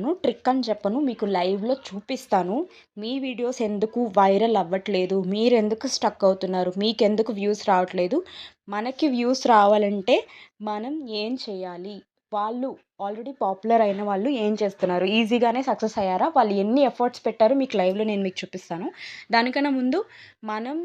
చెప్తాను. ట్రిక్ అని చెప్పను. మీకు లైవ్‌లో చూపిస్తాను. మీ వీడియోస్ ఎందుకు వైరల్ అవ్వట్లేదు? మీరెందుకు స్టక్ అవుతున్నారు? మీకెందుకు వ్యూస్ రావట్లేదు? మనకి వ్యూస్ రావాలంటే మనం ఏం చేయాలి? వాళ్ళు ఆల్రెడీ పాపులర్ అయిన వాళ్ళు ఏం చేస్తున్నారు? ఈజీగానే సక్సెస్ అయ్యారా? వాళ్ళు ఎన్ని ఎఫర్ట్స్ పెట్టారో మీకు లైవ్‌లో నేను మీకు చూపిస్తాను. దానికన్నా ముందు మనం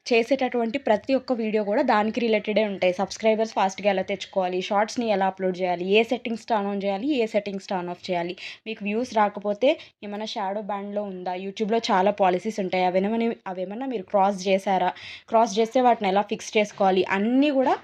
చేసేటటువంటి ప్రతి ఒక్క వీడియో కూడా దానికి రిలేటెడే ఉంటాయి. సబ్స్క్రైబర్స్ ఫాస్ట్‌గా ఎలా తెచ్చుకోవాలి? షార్ట్స్‌ని ఎలా అప్‌లోడ్ చేయాలి? ఏ సెట్టింగ్స్ టర్న్ ఆన్ చేయాలి? ఏ సెట్టింగ్స్ టర్న్ ఆఫ్ చేయాలి? మీకు వ్యూస్ రాకపోతే ఏమన్నా షాడో బ్యాన్‌లో ఉందా? యూట్యూబ్‌లో చాలా పాలిసీస్ ఉంటాయి. అవేమన్నా మీరు క్రాస్ చేశారా? క్రాస్ చేస్తే వాటిని ఎలా ఫిక్స్ చేసుకోవాలి? అన్నీ కూడా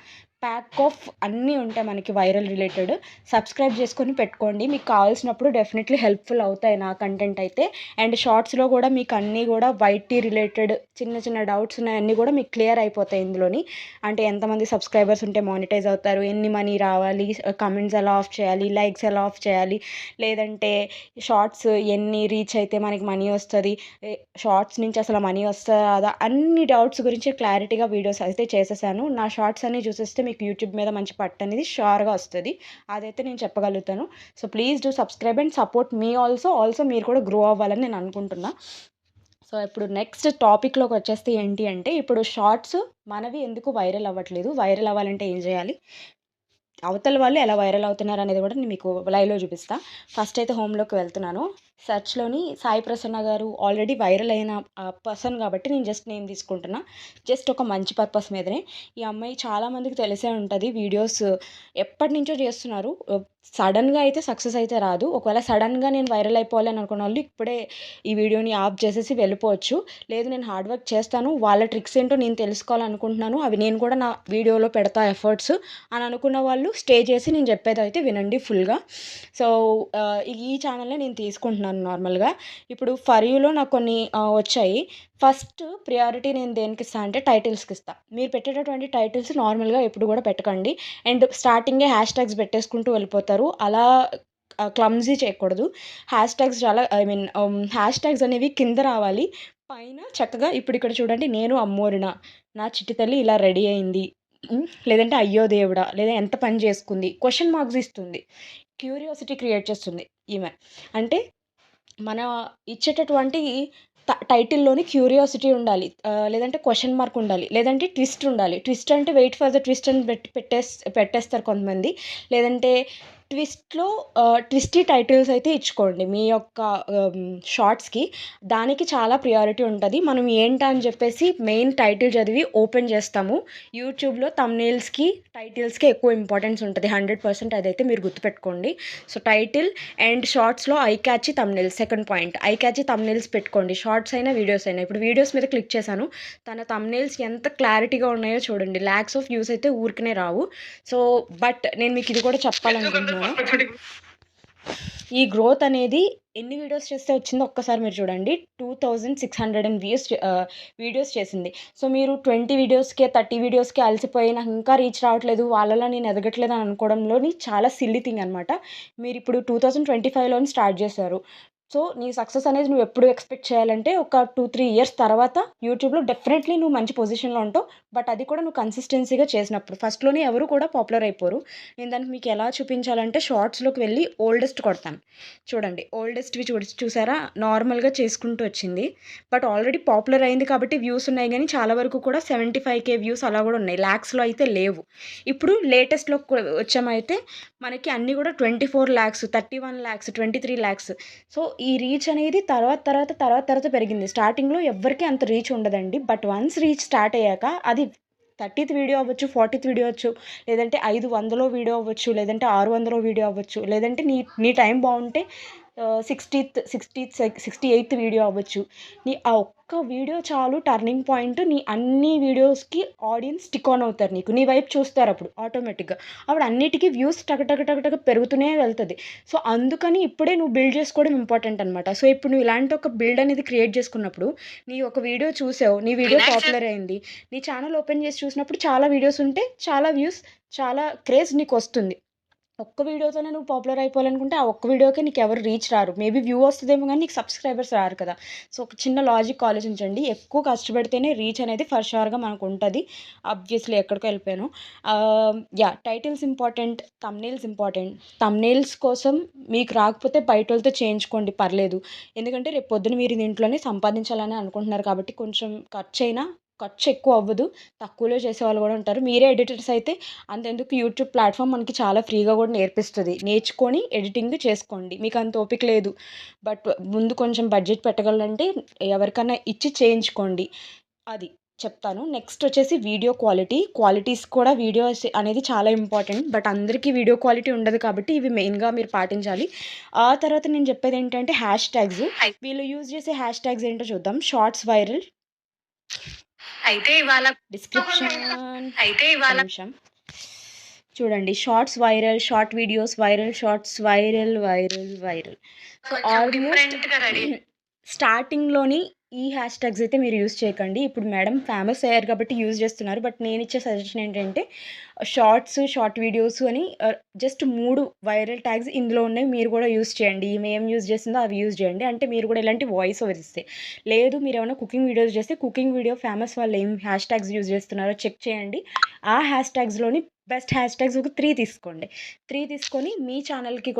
ప్యాక్ ఆఫ్ అన్నీ ఉంటాయి మనకి వైరల్ రిలేటెడ్. సబ్స్క్రైబ్ చేసుకొని పెట్టుకోండి. మీకు కావాల్సినప్పుడు డెఫినెట్లీ హెల్ప్‌ఫుల్ అవుతాయి నా కంటెంట్ అయితే. అండ్ షార్ట్స్‌లో కూడా మీకు అన్నీ కూడా వైటీ రిలేటెడ్ చిన్న చిన్న డౌట్స్ ఉన్నాయన్నీ కూడా మీకు క్లియర్ అయిపోతాయి ఇందులోని. అంటే ఎంతమంది సబ్స్క్రైబర్స్ ఉంటే మానిటైజ్ అవుతారు? ఎన్ని మనీ రావాలి? కమెంట్స్ ఎలా ఆఫ్ చేయాలి? లైక్స్ ఎలా ఆఫ్ చేయాలి? లేదంటే షార్ట్స్ ఎన్ని రీచ్ అయితే మనకి మనీ వస్తది? షార్ట్స్ నుంచి అసలు మనీ వస్తదా రాదా? అన్ని డౌట్స్ గురించి క్లారిటీగా వీడియోస్ అయితే చేసేసాను. నా షార్ట్స్ అన్నీ చూసేస్తే మీకు యూట్యూబ్ మీద మంచి పట్టనేది ష్యూర్‌గా వస్తది. అదైతే నేను చెప్పగలుగుతాను. So, please do subscribe and support మీ ఆల్సో మీరు కూడా గ్రో అవ్వాలని నేను అనుకుంటున్నా. సో, ఇప్పుడు నెక్స్ట్ టాపిక్‌లోకి వచ్చేస్తే ఏంటి అంటే, ఇప్పుడు షార్ట్స్ మనవి ఎందుకు వైరల్ అవ్వట్లేదు? వైరల్ అవ్వాలంటే ఏం చేయాలి? అవతల వాళ్ళు ఎలా వైరల్ అవుతున్నారనేది కూడా నేను మీకు లైవ్‌లో చూపిస్తా. ఫస్ట్ అయితే హోమ్‌లోకి వెళ్తున్నాను. సెర్చ్‌లోని సాయి ప్రసన్న గారు ఆల్రెడీ వైరల్ అయిన పర్సన్ కాబట్టి నేను జస్ట్ నేమ్ తీసుకుంటున్నా. జస్ట్ ఒక మంచి పర్పస్ మీదనే. ఈ అమ్మాయి చాలా మందికి తెలిసే ఉంటది. వీడియోస్ ఎప్పటినుంచో చేస్తున్నారు. సడెన్‌గా అయితే సక్సెస్ అయితే రాదు. ఒకవేళ సడెన్‌గా నేను వైరల్ అయిపోవాలి అని అనుకున్నోళ్ళు ఇప్పుడే ఈ వీడియోని ఆఫ్ చేసేసి వెళ్ళిపోవచ్చు. లేదు నేను హార్డ్ వర్క్ చేస్తాను. వాళ్ళ ట్రిక్స్ ఏంటో నేను తెలుసుకోవాలనుకుంటున్నాను. అవి నేను కూడా నా వీడియోలో పెడతా ఎఫర్ట్స్ అని అనుకున్న వాళ్ళు స్టే చేసి నేను చెప్పేదైతే వినండి ఫుల్‌గా. సో, ఈ ఛానల్‌నే నేను తీసుకుంటున్నాను నార్మల్‌గా. ఇప్పుడు ఫర్ యూలో నాకు కొన్ని వచ్చాయి. ఫస్ట్ ప్రియారిటీ నేను దేనికిస్తా అంటే టైటిల్స్‌కిస్తా. మీరు పెట్టేటటువంటి టైటిల్స్ నార్మల్‌గా ఎప్పుడు కూడా పెట్టకండి. అండ్ స్టార్టింగే హ్యాష్ ట్యాగ్స్ పెట్టేసుకుంటూ వెళ్ళిపోతారు. అలా క్లమ్జీ చేయకూడదు. హ్యాష్ ట్యాగ్స్ చాలా హ్యాష్ ట్యాగ్స్ అనేవి కింద రావాలి. పైన చక్కగా ఇప్పుడు ఇక్కడ చూడండి నేను అమ్మోరినా, నా చిట్టి తల్లి ఇలా రెడీ అయింది. లేదంటే అయ్యో దేవుడా! లేదా ఎంత పని చేసుకుంది? క్వెషన్ మార్క్స్ ఇస్తుంది. క్యూరియాసిటీ క్రియేట్ చేస్తుంది ఈమె. అంటే మన ఇచ్చేటటువంటి టైటిల్‌లోని క్యూరియాసిటీ ఉండాలి. లేదంటే క్వెషన్ మార్క్ ఉండాలి. లేదంటే ట్విస్ట్ ఉండాలి. ట్విస్ట్ అంటే వెయిట్ ఫర్ ద ట్విస్ట్ అని పెట్టేస్తారు కొంతమంది. లేదంటే ట్విస్ట్‌లో ట్విస్టీ టైటిల్స్ అయితే ఇచ్చుకోండి. మీ యొక్క షార్ట్స్‌కి. దానికి చాలా ప్రియారిటీ ఉంటది. మనం ఏంటా అని చెప్పేసి మెయిన్ టైటిల్ చదివి ఓపెన్ చేస్తాము. యూట్యూబ్‌లో థంబ్‌నెయిల్స్‌కి, టైటిల్స్‌కి ఎక్కువ ఇంపార్టెన్స్ ఉంటది. 100% అదైతే మీరు గుర్తుపెట్టుకోండి. సో, టైటిల్ అండ్ షార్ట్స్‌లో eye catchy thumbnails second point. Eye catchy thumbnails పెట్టుకోండి. షార్ట్స్ అయినా, వీడియోస్ అయినా. ఇప్పుడు వీడియోస్ మీద క్లిక్ చేశాను. తన థంబ్‌నెయిల్స్ ఎంత క్లారిటీగా ఉన్నాయో చూడండి. లాక్స్ ఆఫ్ వ్యూస్ అయితే ఊరికనే రావు. సో, బట్ నేను మీకు ఇది కూడా చెప్పాలనుకుంటున్నాను. ఈ గ్రోత్ అనేది ఎన్ని వీడియోస్ చేస్తే వచ్చిందో ఒక్కసారి మీరు చూడండి. 2600 వీడియోస్ చేసింది. సో, మీరు 20 వీడియోస్‌కే, 30 వీడియోస్‌కే అలసిపోయి నాకు ఇంకా రీచ్ రావట్లేదు, వాళ్ళలా నేను ఎదగట్లేదు అని అనుకోవడంలోని చాలా సిల్లీ థింగ్ అనమాట. మీరిప్పుడు 2025లోని స్టార్ట్ చేశారు. సో, నీ సక్సెస్ అనేది నువ్వెప్పుడు ఎక్స్‌పెక్ట్ చేయాలంటే ఒక 2, 3 ఇయర్స్ తర్వాత యూట్యూబ్‌లో డెఫినెట్‌లీ నువ్వు మంచి పొజిషన్‌లో ఉంటావు. బట్ అది కూడా నువ్వు కన్సిస్టెన్సీగా చేసినప్పుడు. ఫస్ట్‌లోనే ఎవరు కూడా పాపులర్ అయిపోరు. నేను దానికి మీకు ఎలా చూపించాలంటే షార్ట్స్‌లోకి వెళ్ళి ఓల్డెస్ట్ కొడతాను. చూడండి. ఓల్డెస్ట్‌వి చూసారా? నార్మల్‌గా చేసుకుంటూ వచ్చింది. బట్ ఆల్రెడీ పాపులర్ అయింది కాబట్టి వ్యూస్ ఉన్నాయి గానీ, చాలా వరకు కూడా 75,000 వ్యూస్ అలా గూడా ఉన్నాయి. లాక్స్‌లో అయితే లేవు. ఇప్పుడు లేటెస్ట్‌లోకి వచ్చామైతే మనకి అన్నీ గూడా 24,00,000, 31,00,000, 23,00,000. సో, ఈ రీచ్ అనేది తర్వాత పెరిగింది. స్టార్టింగ్‌లో ఎవ్వరికీ అంత రీచ్ ఉండదండి. బట్ వన్స్ రీచ్ స్టార్ట్ అయ్యాక అది 30థ్ వీడియో అవ్వచ్చు, 40థ్ వీడియో అవ్వచ్చు, లేదంటే 500 వీడియో అవ్వచ్చు, లేదంటే 600 వీడియో అవ్వచ్చు, లేదంటే నీ నీ టైం బావుంటే 68థ్ వీడియో అవ్వచ్చు. నీ ఆ ఒక్క వీడియో చాలు టర్నింగ్ పాయింట్. నీ అన్ని వీడియోస్‌కి ఆడియన్స్ స్టిక్ ఆన్ అవుతారు నీకు. నీ వైపు చూస్తారప్పుడు ఆటోమేటిక్‌గా. అప్పుడు అన్నిటికి వ్యూస్ టక పెరుగుతూనే వెళ్తది. సో, అందుకని ఇప్పుడే నువ్వు బిల్డ్ చేసుకోవడం ఇంపార్టెంట్ అనమాట. సో, ఇప్పుడు నువ్వు ఇలాంటి ఒక బిల్డ్ అనేది క్రియేట్ చేసుకున్నప్పుడు, నీ ఒక వీడియో చూసావు. నీ వీడియో పాపులర్ అయింది. నీ ఛానెల్ ఓపెన్ చేసి చూసినప్పుడు చాలా వీడియోస్ ఉంటే చాలా వ్యూస్, చాలా క్రేజ్ నీకొస్తుంది. ఒక్క వీడియోతోనే నువ్వు పాపులర్ అయిపోవాలనుకుంటే, ఆ ఒక్క వీడియోకే నీకెవరు రీచ్ రారు. మేబీ వ్యూ వస్తదేమో గానీ, నీకు సబ్‌స్క్రైబర్స్ రారు కదా! సో, ఒక చిన్న లాజిక్ ఆలోచించండి. ఎక్కువ కష్టపడితేనే రీచ్ అనేది ఫర్ ష్యూర్‌గా మనకుంటది. ఆబ్వియస్‌లీ ఎక్కడికో ఎళ్ళిపోయాను. Titles important, thumbnails important. Thumbnails కోసం మీకు రాకపోతే బయటోళ్ళతో చేయించుకోండి పర్లేదు. ఎందుకంటే, రేపు పొద్దున మీరు దీంట్లోనే సంపాదించాలని అనుకుంటున్నారు కాబట్టి, కొంచెం ఖర్చెక్కువ అవ్వదు. తక్కువలో చేసేవాళ్ళు గూడా ఉంటారు. మీరే ఎడిటర్స్ అయితే అంతెందుకు యూట్యూబ్ ప్లాట్‌ఫామ్ మనకి చాలా ఫ్రీగా గూడా నేర్పిస్తది. నేర్చుకొని ఎడిటింగ్ చేసుకోండి. మీకంత ఓపిక లేదు. బట్ ముందు కొంచెం బడ్జెట్ పెట్టగలంటే ఎవరికన్నా ఇచ్చి చేయించుకోండి. అది చెప్తాను. నెక్స్ట్ వచ్చేసి వీడియో క్వాలిటీ. క్వాలిటీస్ కూడా వీడియోస్ అనేది చాలా ఇంపార్టెంట్. బట్ అందరికీ వీడియో క్వాలిటీ ఉండదు కాబట్టి ఇవి మెయిన్‌గా మీరు పాటించాలి. ఆ తర్వాత నేను చెప్పేదేంటంటే హ్యాష్ ట్యాగ్స్. వీళ్ళు యూజ్ చేసే హ్యాష్ ట్యాగ్స్ ఏంటో చూద్దాం. షార్ట్స్ వైరల్ అయితే ఇవాళ డిస్క్రిప్షన్ ఒక్క నిమిషం. చూడండి shorts viral, short videos viral, shorts viral. So, almost స్టార్టింగ్‌లోని ఈ హ్యాష్ ట్యాగ్స్ అయితే మీరు యూజ్ చేయకండి. ఇప్పుడు మేడం ఫేమస్ అయ్యారు కాబట్టి యూజ్ చేస్తున్నారు. బట్ నేనిచ్చే సజెషన్ ఏంటంటే షార్ట్ వీడియోస్ అని జస్ట్ 3 వైరల్ ట్యాగ్స్ ఇందులో ఉన్నాయి. మీరు కూడా యూజ్ చేయండి. ఈమె ఏం యూజ్ చేసిందో అవి యూజ్ చేయండి. అంటే మీరు కూడా ఇలాంటి వాయిస్ ఓవర్ ఇస్తే. లేదు మీరేమన్నా కుకింగ్ వీడియోస్ చేస్తే కుకింగ్ వీడియో ఫేమస్ వాళ్ళు ఏం హ్యాష్ ట్యాగ్స్ యూజ్ చేస్తున్నారో చెక్ చేయండి. ఆ హ్యాష్ ట్యాగ్స్‌లోని బెస్ట్ హ్యాష్ ట్యాగ్స్ ఒక 3 తీసుకోండి. 3 తీసుకొని మీ ఛానల్‌కి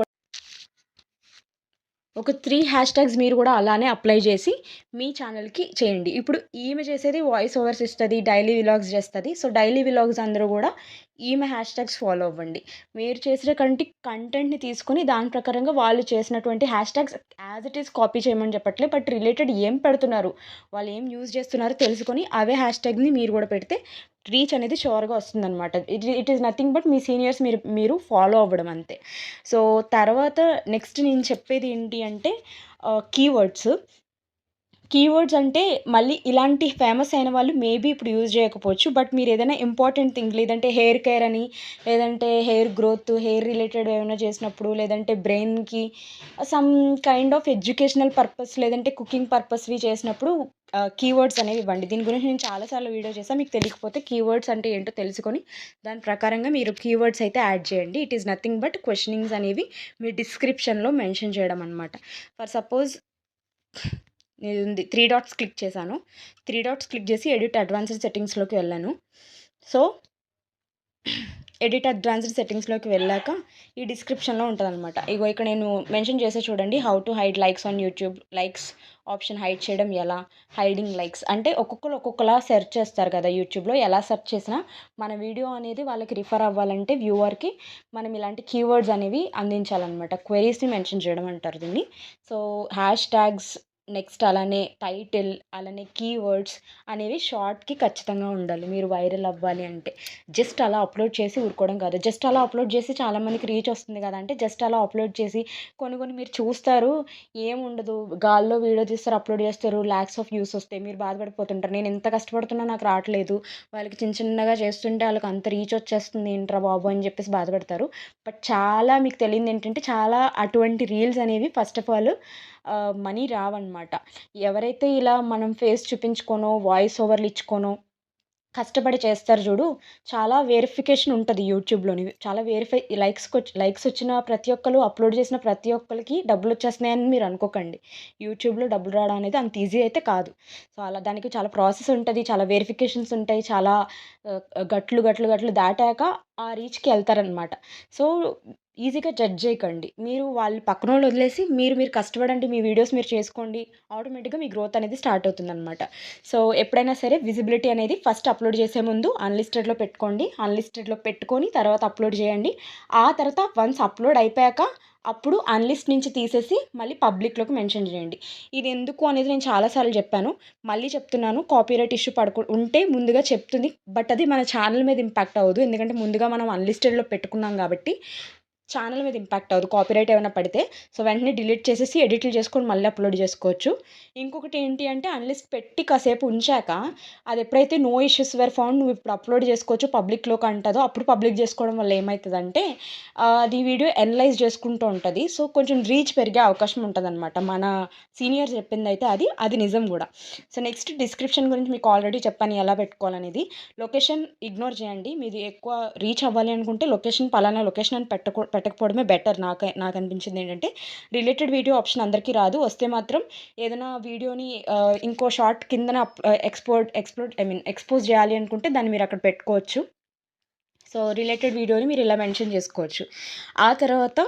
ఒక 3 హ్యాష్ ట్యాగ్స్ మీరు గూడా అలానే అప్లై జేసి, మీ ఛానల్‌కి చేయండి. ఇప్పుడు ఈమె చేసేది వాయిస్ ఓవర్స్ ఇస్తది, డైలీ వ్లాగ్స్ చేస్తది. సో, డైలీ వ్లాగ్స్ అందరూ గూడా ఈమె హ్యాష్ ట్యాగ్స్ ఫాలో అవ్వండి. మీరు చేసిన కంటెంట్‌ని తీసుకొని దాని ప్రకారంగా వాళ్ళు చేసినటువంటి hash tags as it is copy చేయమని చెప్పట్లే. బట్ రిలేటెడ్ ఏం పెడుతున్నారు, వాళ్ళు ఏం యూజ్ చేస్తున్నారో తెలుసుకొని అవే హ్యాష్ ట్యాగ్‌ని మీరు గూడా పెడితే రీచ్ అనేది ష్యూర్‌గా వస్తుందనమాట. It is nothing but me seniors మీరు ఫాలో అవ్వడం అంతే. సో, తర్వాత నెక్స్ట్ నేను చెప్పేది ఏంటి అంటే కీవర్డ్స్. కీవర్డ్స్ అంటే మళ్ళీ ఇలాంటి ఫేమస్ అయిన వాళ్ళు మేబీ ఇప్పుడు యూజ్ చేయకపోవచ్చు. బట్ మీరేదైనా ఇంపార్టెంట్ థింగ్ లేదంటే హెయిర్ కేర్ అని, లేదంటే హెయిర్ గ్రోత్, హెయిర్ రిలేటెడ్ ఏమైనా చేసినప్పుడు, లేదంటే బ్రెయిన్‌కి some kind of educational purpose లేదంటే కుకింగ్ పర్పస్‌వి చేసినప్పుడు కీవర్డ్స్ అనేవి ఇవ్వండి. దీని గురించి నేను చాలా సార్లు వీడియో చేశాను. మీకు తెలియకపోతే కీవర్డ్స్ అంటే ఏంటో తెలుసుకొని దాని ప్రకారంగా మీరు కీవర్డ్స్ అయితే యాడ్ చేయండి. ఇట్ ఈస్ నథింగ్ బట్ క్వెషనింగ్స్ అనేవి మీ డిస్క్రిప్షన్‌లో మెన్షన్ చేయడం అనమాట. ఫర్ సపోజ్ ఇదుంది 3 డాట్స్ క్లిక్ చేశాను. 3 డాట్స్ క్లిక్ చేసి ఎడిట్ అడ్వాన్స్డ్ సెట్టింగ్స్‌లోకి వెళ్ళాను. సో, ఎడిట్ అడ్వాన్స్డ్ సెట్టింగ్స్‌లోకి వెళ్ళాక ఈ డిస్క్రిప్షన్‌లో ఉంటదనమాట. ఇగో ఇక్కడ నేను మెన్షన్ చేసా చూడండి. How to hide likes on YouTube. Likes option hide చేయడం ఎలా? హైడింగ్ లైక్స్ అంటే ఒక్కొక్కళ్ళు ఒక్కొక్కలా సెర్చ్ చేస్తారు కదా యూట్యూబ్‌లో. ఎలా సెర్చ్ చేసినా మన వీడియో అనేది వాళ్ళకి రిఫర్ అవ్వాలంటే వ్యూవర్‌కి మనం ఇలాంటి కీవర్డ్స్ అనేవి అందించాలనమాట. క్వెరీస్‌ని మెన్షన్ చేయడం అంటారు దీన్ని. సో, హ్యాష్ ట్యాగ్స్ నెక్స్ట్ అలానే టైటిల్, అలానే కీవర్డ్స్ అనేవి షార్ట్‌కి ఖచ్చితంగా ఉండాలి. మీరు వైరల్ అవ్వాలి అంటే. జస్ట్ అలా అప్‌లోడ్ చేసి ఊరుకోవడం కాదు. జస్ట్ అలా అప్‌లోడ్ చేసి చాలా మందికి రీచ్ వస్తుంది కదా! అంటే జస్ట్ అలా అప్‌లోడ్ చేసి కొన్ని మీరు చూస్తారు. ఏముండదు. గాల్లో వీడియో తీస్తారు, అప్‌లోడ్ చేస్తారు. లాక్స్ ఆఫ్ వ్యూస్ వస్తాయి. మీరు బాధపడిపోతుంటారు. నేను ఎంత కష్టపడుతున్నా నాకు రావట్లేదు. వాళ్ళకి చిన్నగా చేస్తుంటే ఆళ్ళకి అంత రీచ్ వచ్చేస్తుంది ఏంట్రా బాబు అని చెప్పేసి బాధపడతారు. బట్ చాలా మీకు తెలియనిదేంటంటే చాలా అటువంటి రీల్స్ అనేవి ఫస్ట్ ఆఫ్ ఆల్ మనీ రావన్నమాట. ఎవరైతే ఇలా మనం ఫేస్ చూపించుకోనో, వాయిస్ ఓవర్‌లు ఇచ్చుకోనో కష్టపడి చేస్తారు జూడు, చాలా వెరిఫికేషన్ ఉంటది యూట్యూబ్‌లోని. చాలా లైక్స్ వచ్చిన ప్రతి ఒక్కళ్ళు అప్‌లోడ్ చేసిన ప్రతి ఒక్కళ్ళకి డబ్బులొచ్చేస్తున్నాయని మీరు అనుకోకండి. యూట్యూబ్‌లో డబ్బులు రావడం అనేది అంత ఈజీ అయితే కాదు. సో, అలా దానికి చాలా ప్రాసెస్ ఉంటది. చాలా వెరిఫికేషన్స్ ఉంటాయి. చాలా గట్లు దాటాక ఆ రీచ్‌కి ఎళ్తారనమాట. సో, ఈజీగా జడ్జ్ చేయకండి. మీరు వాళ్ళు పక్కనోళ్ళు వదిలేసి మీరు కష్టపడండి. మీ వీడియోస్ మీరు చేసుకోండి. ఆటోమేటిక్‌గా మీ గ్రోత్ అనేది స్టార్ట్ అవుతుందనమాట. సో, ఎప్పుడైనా సరే విజిబిలిటీ అనేది ఫస్ట్ అప్‌లోడ్ చేసే ముందు అన్‌లిస్టెడ్‌లో పెట్టుకోండి. అన్‌లిస్టెడ్‌లో పెట్టుకొని తర్వాత అప్‌లోడ్ చేయండి. ఆ తర్వాత వన్స్ అప్‌లోడ్ అయిపోయాక అప్పుడు అన్‌లిస్ట్ నుంచి తీసేసి మళ్ళీ పబ్లిక్‌లోకి మెన్షన్ చేయండి. ఇది ఎందుకు అనేది నేను చాలా సార్లు చెప్పాను. మళ్ళీ చెప్తున్నాను. కాపీరైట్ ఇష్యూ ఉంటే ముందుగా చెప్తుంది. బట్ అది మన ఛానల్ మీద ఇంపాక్ట్ అవ్వదు. ఎందుకంటే ముందుగా మనం అన్‌లిస్టెడ్‌లో పెట్టుకున్నాం కాబట్టి ఛానల్ మీద ఇంపాక్ట్ అవ్వదు. కాపీరైట్ ఏమైనా పడితే. సో, వెంటనే డిలీట్ చేసేసి ఎడిట్లు చేసుకొని మళ్ళీ అప్‌లోడ్ చేసుకోవచ్చు. ఇంకొకటి ఏంటి అంటే అన్‌లిస్ట్ పెట్టి కాసేపు ఉంచాక అది ఎప్పుడైతే నో ఇష్యూస్ వర్ ఫౌండ్ నువ్వు ఇప్పుడు అప్‌లోడ్ చేసుకోవచ్చు పబ్లిక్‌లోకి అంటదో అప్పుడు పబ్లిక్ చేసుకోవడం వల్ల ఏమైతదంటే అది వీడియో అనలైజ్ చేసుకుంటూ ఉంటది. సో, కొంచెం రీచ్ పెరిగే అవకాశం ఉంటదనమాట. మన సీనియర్ చెప్పిందైతే అది నిజం గూడా. సో, నెక్స్ట్ డిస్క్రిప్షన్ గురించి మీకు ఆల్రెడీ చెప్పాను ఎలా పెట్టుకోవాలనేది. లొకేషన్ ఇగ్నోర్ చేయండి. మీది ఎక్కువ రీచ్ అవ్వాలి అనుకుంటే లొకేషన్ పలానా లొకేషన్ అని పెట్టకపోవడమే బెటర్. నాకు అనిపించింది ఏంటంటే, రిలేటెడ్ వీడియో ఆప్షన్ అందరికీ రాదు. వస్తే మాత్రం ఏదైనా వీడియోని ఇంకో షార్ట్ కిందన ఎక్స్పోజ్ చేయాలి అనుకుంటే దాన్ని మీరు అక్కడ పెట్టుకోవచ్చు. సో రిలేటెడ్ వీడియోని మీరు ఇలా మెన్షన్ చేసుకోవచ్చు. ఆ తర్వాత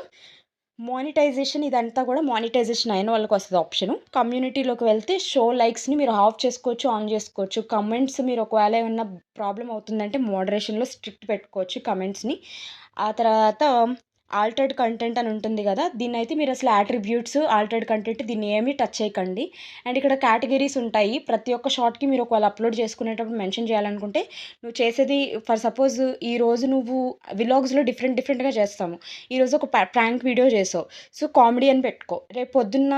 మానిటైజేషన్, ఇదంతా కూడా మానిటైజేషన్ అయిన వాళ్ళకి వస్తుంది ఆప్షను. కమ్యూనిటీలోకి వెళ్తే షో లైక్స్ని మీరు ఆఫ్ చేసుకోవచ్చు, ఆన్ చేసుకోవచ్చు. కమెంట్స్ మీరు ఒకవేళ ఏమన్నా ప్రాబ్లం అవుతుందంటే మోడరేషన్లో స్ట్రిక్ట్ పెట్టుకోవచ్చు కమెంట్స్ని. ఆ తర్వాత ఆల్టర్డ్ కంటెంట్ అని ఉంటుంది కదా, దీన్నైతే మీరు అసలు యాట్రిబ్యూట్స్ ఆల్టర్డ్ కంటెంట్ దీన్ని ఏమీ టచ్ చేయకండి. అండ్ ఇక్కడ కేటగిరీస్ ఉంటాయి. ప్రతి ఒక్క షార్ట్కి మీరు ఒకవేళ అప్లోడ్ చేసుకునేటప్పుడు మెన్షన్ చేయాలనుకుంటే, నువ్వు చేసేది ఫర్ సపోజ్ ఈరోజు నువ్వు విలాగ్స్లో డిఫరెంట్గా చేస్తాము. ఈరోజు ఒక ప్రాంక్ వీడియో చేసావు, సో కామెడీ అని పెట్టుకో. రేపు పొద్దున్న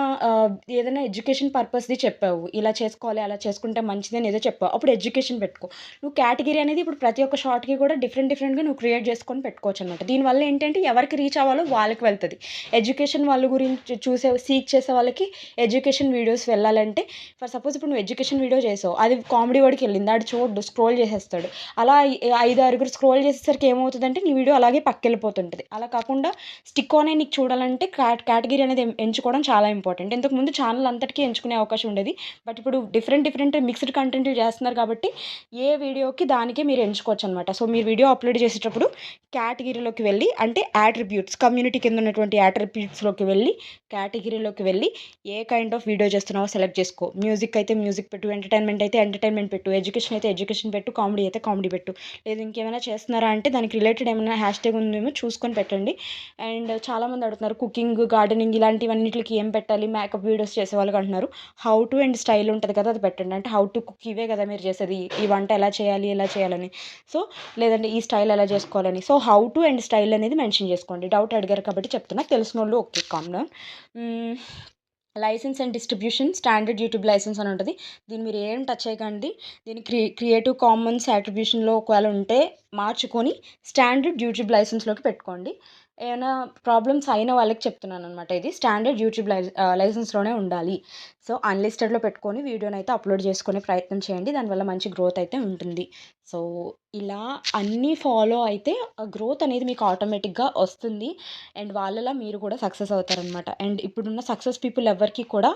ఏదైనా ఎడ్యుకేషన్ పర్పస్ది చెప్పావు, ఇలా చేసుకోవాలి అలా చేసుకుంటే మంచిది అని ఏదో చెప్పావు, అప్పుడు ఎడ్యుకేషన్ పెట్టుకో. నువ్వు కేటగిరీ అనేది ఇప్పుడు ప్రతి ఒక్క షార్ట్కి కూడా డిఫరెంట్గా నువ్వు క్రియేట్ చేసుకొని పెట్టుకోవచ్చు అనమాట. దీనివల్ల ఏంటంటే ఎవరికి రీచ్ అవ్వాలో వాళ్ళకి వెళ్తుంది. ఎడ్యుకేషన్ వాళ్ళ గురించి సీక్ చేసే వాళ్ళకి ఎడ్యుకేషన్ వీడియోస్ వెళ్ళాలంటే, ఫర్ సపోజ్ ఇప్పుడు నువ్వు ఎడ్యుకేషన్ వీడియో చేసావు, అది కామెడీ వాడికి వెళ్ళింది, ఆడు చూడు స్క్రోల్ చేసేస్తాడు. అలా 5-6 స్క్రోల్ చేసేసరికి ఏమవుతుందంటే నీ వీడియో అలాగే పక్కెళ్ళిపోతుంటుంది. అలా కాకుండా స్టిక్ ఆన్ నీకు చూడాలంటే కేటగిరీ అనేది ఎంచుకోవడం చాలా ఇంపార్టెంట్. ఇంతకుముందు ఛానల్ అంతటికీ ఎంచుకునే అవకాశం ఉండేది, బట్ ఇప్పుడు డిఫరెంట్ మిక్స్డ్ కంటెంట్ చేస్తున్నారు కాబట్టి ఏ వీడియోకి దానికే మీరు ఎంచుకోవచ్చు అనమాట. సో మీరు వీడియో అప్లోడ్ చేసేటప్పుడు కేటగిరీలోకి వెళ్ళి, అంటే యాట్రిబ్యూట్స్, కమ్యూనిటీ కింద ఉన్నటువంటి యాట్రిబ్యూట్స్లోకి వెళ్ళి, కేటగిరీలోకి వెళ్ళి ఏ కైండ్ ఆఫ్ వీడియో చేస్తున్నావో సెలెక్ట్ చేసుకో. మ్యూజిక్ అయితే మ్యూజిక్ పెట్టు, ఎంటర్టైన్మెంట్ అయితే ఎంటర్టైన్మెంట్ పెట్టు, ఎడ్యుకేషన్ అయితే ఎడ్యుకేషన్ పెట్టు, కామెడీ అయితే కామెడీ పెట్టు. లేదు ఇంకేమైనా చేస్తున్నారా అంటే దానికి రిలేటెడ్ ఏమైనా హ్యాష్ ట్యాగ్ ఉందేమో చూసుకొని పెట్టండి. అండ్ చాలామంది అడుగుతున్నారు కుకింగ్, గార్డెనింగ్ ఇలాంటివన్నిటికి ఏం పెట్టాలి, మేకప్ వీడియోస్ చేసే వాళ్ళకి అంటున్నారు. హౌ టు అండ్ స్టైల్ ఉంటుంది కదా, అది పెట్టండి. అంటే హౌ టు కుక్ ఇవే కదా మీరు చేసేది, ఈ వంట ఎలా చేయాలని. సో లేదంటే ఈ స్టైల్ ఎలా చేసుకోవాలని. So how to and style అనేది మెన్షన్ చేసుకోండి. డౌట్ అడిగారు కాబట్టి చెప్తున్నా, తెలిసిన వాళ్ళు okay calm down. Licence and distribution, standard YouTube licence అని ఉంటుంది. దీన్ని మీరు ఏం టచ్ చేయకండి. దీన్ని క్రియేటివ్ కామన్స్ అట్రిబ్యూషన్లో ఒకవేళ ఉంటే మార్చుకొని స్టాండర్డ్ యూట్యూబ్ లైసెన్స్లోకి పెట్టుకోండి. ఏమైనా ప్రాబ్లమ్స్ అయిన వాళ్ళకి చెప్తున్నాను అనమాట. ఇది స్టాండర్డ్ యూట్యూబ్ లైసెన్స్లోనే ఉండాలి. సో అన్లిస్టెడ్లో పెట్టుకొని వీడియోని అయితే అప్లోడ్ చేసుకునే ప్రయత్నం చేయండి. దానివల్ల మంచి గ్రోత్ అయితే ఉంటుంది. సో ఇలా అన్నీ ఫాలో అయితే గ్రోత్ అనేది మీకు ఆటోమేటిక్గా వస్తుంది. అండ్ వాళ్ళలా మీరు కూడా సక్సెస్ అవుతారనమాట. అండ్ ఇప్పుడున్న సక్సెస్ పీపుల్ ఎవరికి కూడా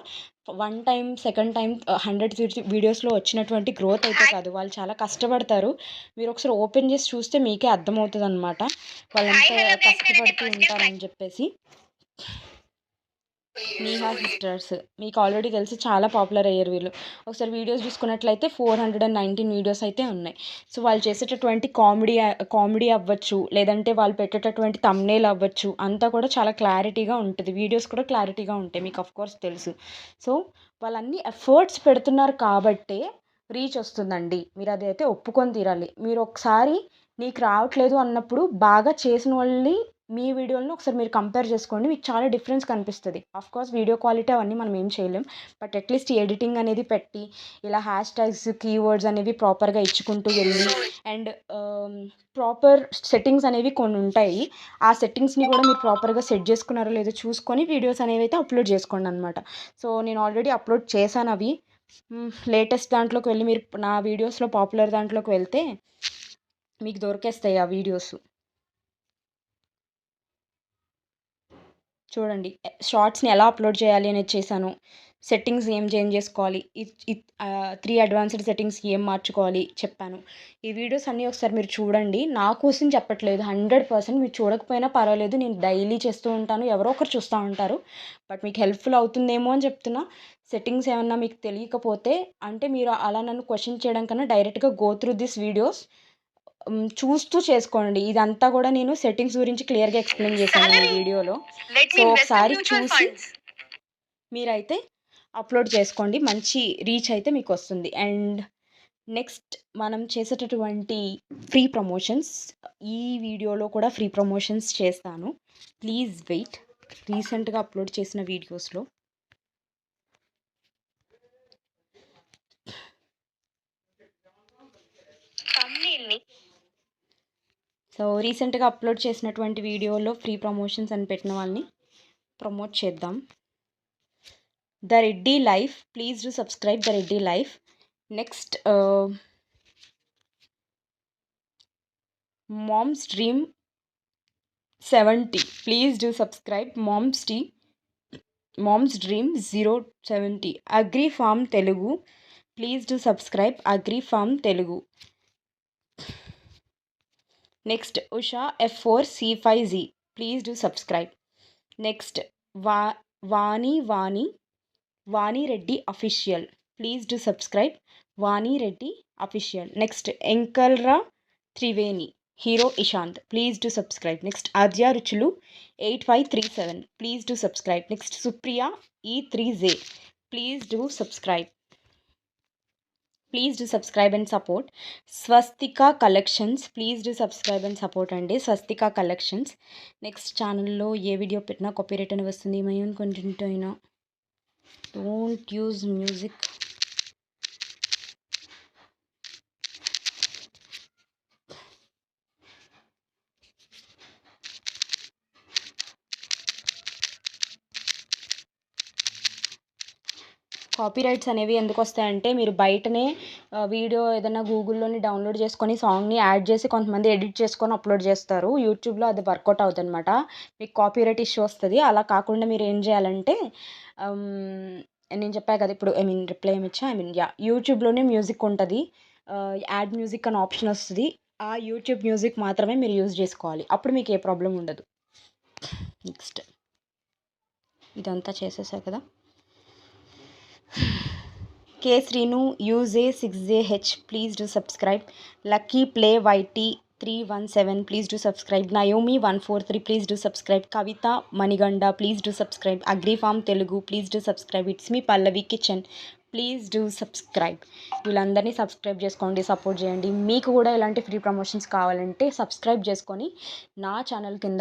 1 టైం, సెకండ్ టైం 100 వీడియోస్లో వచ్చినటువంటి గ్రోత్ అయితే కాదు. వాళ్ళు చాలా కష్టపడతారు. మీరు ఒకసారి ఓపెన్ చేసి చూస్తే మీకే అర్థమవుతుంది అనమాట వాళ్ళంతా కష్టపడుతూ ఉంటారని చెప్పేసి. నీహా సిస్టర్స్ మీకు ఆల్రెడీ తెలిసి చాలా పాపులర్ అయ్యారు వీళ్ళు. ఒకసారి వీడియోస్ చూసుకున్నట్లయితే 419 వీడియోస్ అయితే ఉన్నాయి. సో వాళ్ళు చేసేటటువంటి కామెడీ అవ్వచ్చు, లేదంటే వాళ్ళు పెట్టేటటువంటి థంబ్నెయిల్ అవ్వచ్చు, అంతా కూడా చాలా క్లారిటీగా ఉంటుంది. వీడియోస్ కూడా క్లారిటీగా ఉంటాయి, మీకు ఆఫ్కోర్స్ తెలుసు. సో వాళ్ళన్నీ ఎఫర్ట్స్ పెడుతున్నారు కాబట్టే రీచ్ వస్తుందండి. మీరు అదైతే ఒప్పుకొని తీరాలి. మీరు ఒకసారి నీకు రావట్లేదు అన్నప్పుడు బాగా చేసిన వాళ్ళని మీ వీడియోలను ఒకసారి మీరు కంపేర్ చేసుకోండి, మీకు చాలా డిఫరెన్స్ కనిపిస్తుంది. ఆఫ్కోర్స్ వీడియో క్వాలిటీ అవన్నీ మనం ఏం చేయలేం, బట్ అట్లీస్ట్ ఎడిటింగ్ అనేది పెట్టి ఇలా హ్యాష్ ట్యాగ్స్, కీవర్డ్స్ అనేవి ప్రాపర్గా ఇచ్చుకుంటూ వెళ్ళి, అండ్ ప్రాపర్ సెట్టింగ్స్ అనేవి కొన్ని ఉంటాయి. ఆ సెట్టింగ్స్ని కూడా మీరు ప్రాపర్గా సెట్ చేసుకున్నారో లేదో చూసుకొని వీడియోస్ అనేవి అయితే అప్లోడ్ చేసుకోండి అనమాట. సో నేను ఆల్రెడీ అప్లోడ్ చేశాను అవి. లేటెస్ట్ దాంట్లోకి వెళ్ళి మీరు నా వీడియోస్లో పాపులర్ దాంట్లోకి వెళ్తే మీకు దొరికేస్తాయి ఆ వీడియోస్. చూడండి షార్ట్స్ని ఎలా అప్లోడ్ చేయాలి అనేది చేశాను. సెట్టింగ్స్ ఏం చేంజ్ చేసుకోవాలి, 3 అడ్వాన్స్డ్ సెట్టింగ్స్ ఏం మార్చుకోవాలి చెప్పాను. ఈ వీడియోస్ అన్నీ ఒకసారి మీరు చూడండి. నా కోసం చెప్పట్లేదు, 100% మీరు చూడకపోయినా పర్వాలేదు, నేను డైలీ చేస్తూ ఉంటాను, ఎవరో ఒకరు చూస్తూ ఉంటారు. బట్ మీకు హెల్ప్ఫుల్ అవుతుందేమో అని చెప్తున్నా. సెట్టింగ్స్ ఏమన్నా మీకు తెలియకపోతే, అంటే మీరు అలా నన్ను క్వశ్చన్ చేయడం కన్నా డైరెక్ట్గా గో త్రూ దిస్ వీడియోస్ చూస్తూ చేసుకోండి. ఇదంతా కూడా నేను సెట్టింగ్స్ గురించి క్లియర్గా ఎక్స్ప్లెయిన్ చేశాను ఈ వీడియోలో. సో ఒకసారి చూసి మీరైతే అప్లోడ్ చేసుకోండి, మంచి రీచ్ అయితే మీకు వస్తుంది. అండ్ నెక్స్ట్ మనం చేసేటటువంటి ఫ్రీ ప్రమోషన్స్, ఈ వీడియోలో కూడా ఫ్రీ ప్రమోషన్స్ చేస్తాను, ప్లీజ్ వెయిట్. రీసెంట్గా అప్లోడ్ చేసిన వీడియోస్లో రీసెంట్గా అప్లోడ్ చేసినటువంటి వీడియోలో ఫ్రీ ప్రమోషన్స్ అని పెట్టిన వాళ్ళని ప్రమోట్ చేద్దాం. The Reddy life, please do subscribe the Reddy life. Next mom's dream 70. Please do subscribe. Mom's Dream 070. Agri Farm Telugu. Please do subscribe. Agri Farm Telugu. Next, Usha F4C5Z. Please do subscribe. Next, Vani Reddy Official. Please do subscribe. Vani Reddy Official. Next, Enkalra Triveni. Hero Ishant. Please do subscribe. Next, Adya Ruchulu 8537. Please do subscribe. Next, Supriya E3Z. Please do subscribe. Please do subscribe and support. Swastika Collections. Please do subscribe and support అండి స్వస్తికా collections. Next ఛానల్లో ఏ video పెట్టినా copyright అని వస్తుంది. My own content అయినా don't use music. Copyrights అనేవి ఎందుకు వస్తాయంటే మీరు బయటనే వీడియో ఏదైనా గూగుల్లోని డౌన్లోడ్ చేసుకొని సాంగ్ని యాడ్ చేసి కొంతమంది ఎడిట్ చేసుకొని అప్లోడ్ చేస్తారు. యూట్యూబ్లో అది వర్కౌట్ అవుతుంది అనమాట. మీకు కాపీరైట్ ఇష్యూ వస్తుంది. అలా కాకుండా మీరు ఏం చేయాలంటే నేను చెప్పాను కదా ఇప్పుడు రిప్లై ఏమి ఇచ్చా యూట్యూబ్లోనే మ్యూజిక్ ఉంటుంది. యాడ్ మ్యూజిక్ అని ఆప్షన్ వస్తుంది. ఆ యూట్యూబ్ మ్యూజిక్ మాత్రమే మీరు యూజ్ చేసుకోవాలి. అప్పుడు మీకు ఏ ప్రాబ్లం ఉండదు. నెక్స్ట్ ఇదంతా చేసేసా కదా. K Srinu UJ6JH. Please do subscribe. Lucky Play YT 317. Please do subscribe. Naomi 143. Please do subscribe. Kavita Maniganda. Please do subscribe. Agri Farm Telugu. Please do subscribe. It's me Pallavi Kitchen. Please do subscribe. వీళ్ళందరినీ subscribe చేసుకోండి, support చేయండి. మీకు కూడా ఇలాంటి free promotions కావాలంటే subscribe చేసుకొని నా channel కింద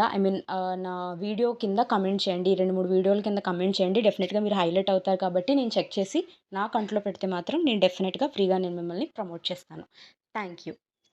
నా వీడియో కింద కమెంట్ చేయండి. 2-3 వీడియోల కింద కమెంట్ చేయండి. డెఫినెట్గా మీరు హైలైట్ అవుతారు కాబట్టి నేను చెక్ చేసి నా కంట్లో పెడితే మాత్రం నేను డెఫినెట్గా ఫ్రీగా నేను మిమ్మల్ని ప్రమోట్ చేస్తాను. Thank you.